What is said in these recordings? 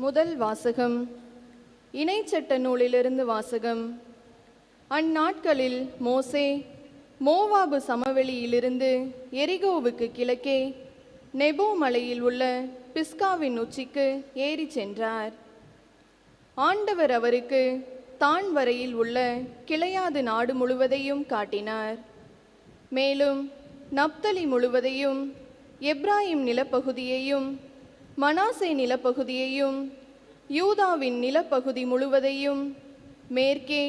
முதல் வாசகம். இணைச்சட்ட நூலிலிருந்து வாசகம். அந்நாட்களில் மோசே மோவாபு சமவெளியிலிருந்து எரிகோவுக்கு கிழக்கே நெபோ மலையில் உள்ள பிஸ்காவின் உச்சிக்கு ஏறி சென்றார். ஆண்டவர் அவருக்கு தான் வரையில் உள்ள கிளையாது நாடு முழுவதையும் காட்டினார். மேலும் நப்தலி முழுவதையும், எப்ராயிம் நிலப்பகுதியையும், மனாசே நிலப்பகுதியையும், யூதாவின் நிலப்பகுதி முழுவதையும், மேற்கே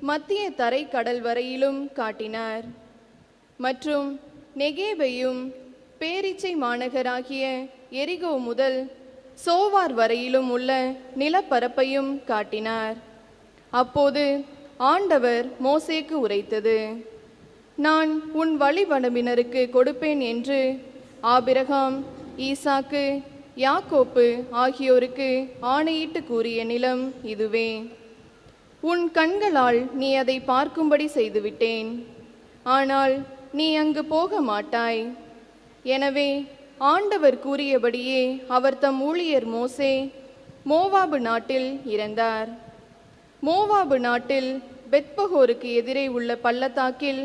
மத்திய தரை கடல் வரையிலும் காட்டினார். மற்றும் நெகேபையும் பேரிச்சை மாநகராகிய எரிகோ முதல் சோவார் வரையிலும் உள்ள நிலப்பரப்பையும் காட்டினார். அப்போது ஆண்டவர் மோசேக்கு உரைத்தது: நான் உன் வழிபடவினருக்கு கொடுப்பேன் என்று ஆபிரகாம், ஈசாக்கு, யாக்கோப்பு ஆகியோருக்கு ஆணையிட்டு கூறிய நிலம் இதுவே. உன் கண்களால் நீ அதை பார்க்கும்படி செய்துவிட்டேன். ஆனால் நீ அங்கு போக மாட்டாய். எனவே ஆண்டவர் கூறியபடியே அவர் தம் ஊழியர் மோசே மோவாபு நாட்டில் இறந்தார். மோவாபு நாட்டில் பெத்பகோருக்கு எதிரே உள்ள பள்ளத்தாக்கில்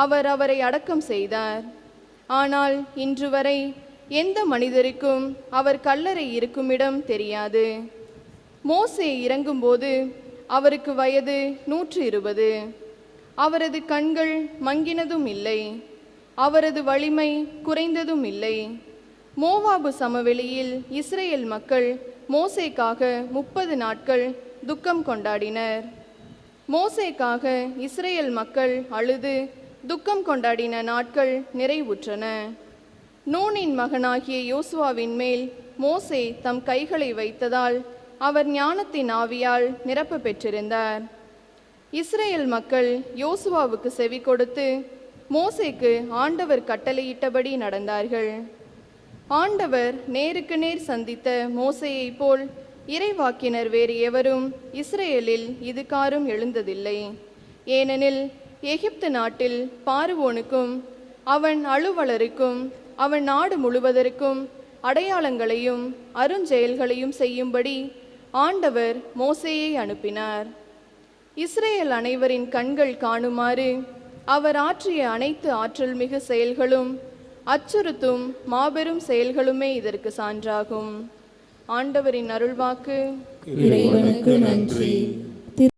அவர் அவரை அடக்கம் செய்தார். ஆனால் இன்று வரை எந்த மனிதருக்கும் அவர் கல்லறை இருக்குமிடம் தெரியாது. மோசே இறங்கும்போது அவருக்கு வயது 120. அவரது கண்கள் மங்கினதும் இல்லை, அவரது வலிமை குறைந்ததும் இல்லை. மோவாபு சமவெளியில் இஸ்ரேல் மக்கள் மோசேக்காக 30 நாட்கள் துக்கம் கொண்டாடினர். மோசேக்காக இஸ்ரேல் மக்கள் அழுது துக்கம் கொண்டாடின நாட்கள் நிறைவுற்றன. நூனின் மகனாகிய யோசுவாவின் மேல் மோசே தம் கைகளை வைத்ததால் அவர் ஞானத்தின் ஆவியால் நிரப்ப பெற்றிருந்தார். இஸ்ரேல் மக்கள் யோசுவாவுக்கு செவி கொடுத்து மோசேக்கு ஆண்டவர் கட்டளையிட்டபடி நடந்தார்கள். ஆண்டவர் நேருக்கு நேர் சந்தித்த மோசேயைப் போல் இறைவாக்கினர் வேறு எவரும் இஸ்ரேலில் இதுகாரும் எழுந்ததில்லை. ஏனெனில் எகிப்து நாட்டில் பார்வோனுக்கும் அவன் அலுவலருக்கும் அவன் நாடு முழுவதற்கும் அடையாளங்களையும் அருஞ்செயல்களையும் செய்யும்படி ஆண்டவர் மோசேயை அனுப்பினார். இஸ்ரேல் அனைவரின் கண்கள் காணுமாறு அவர் ஆற்றிய அனைத்து ஆற்றல் மிகு செயல்களும் அச்சுறுத்தும் மாபெரும் செயல்களுமே இதற்கு சான்றாகும். ஆண்டவரின் அருள்வாக்கு. இறைவனுக்கு நன்றி.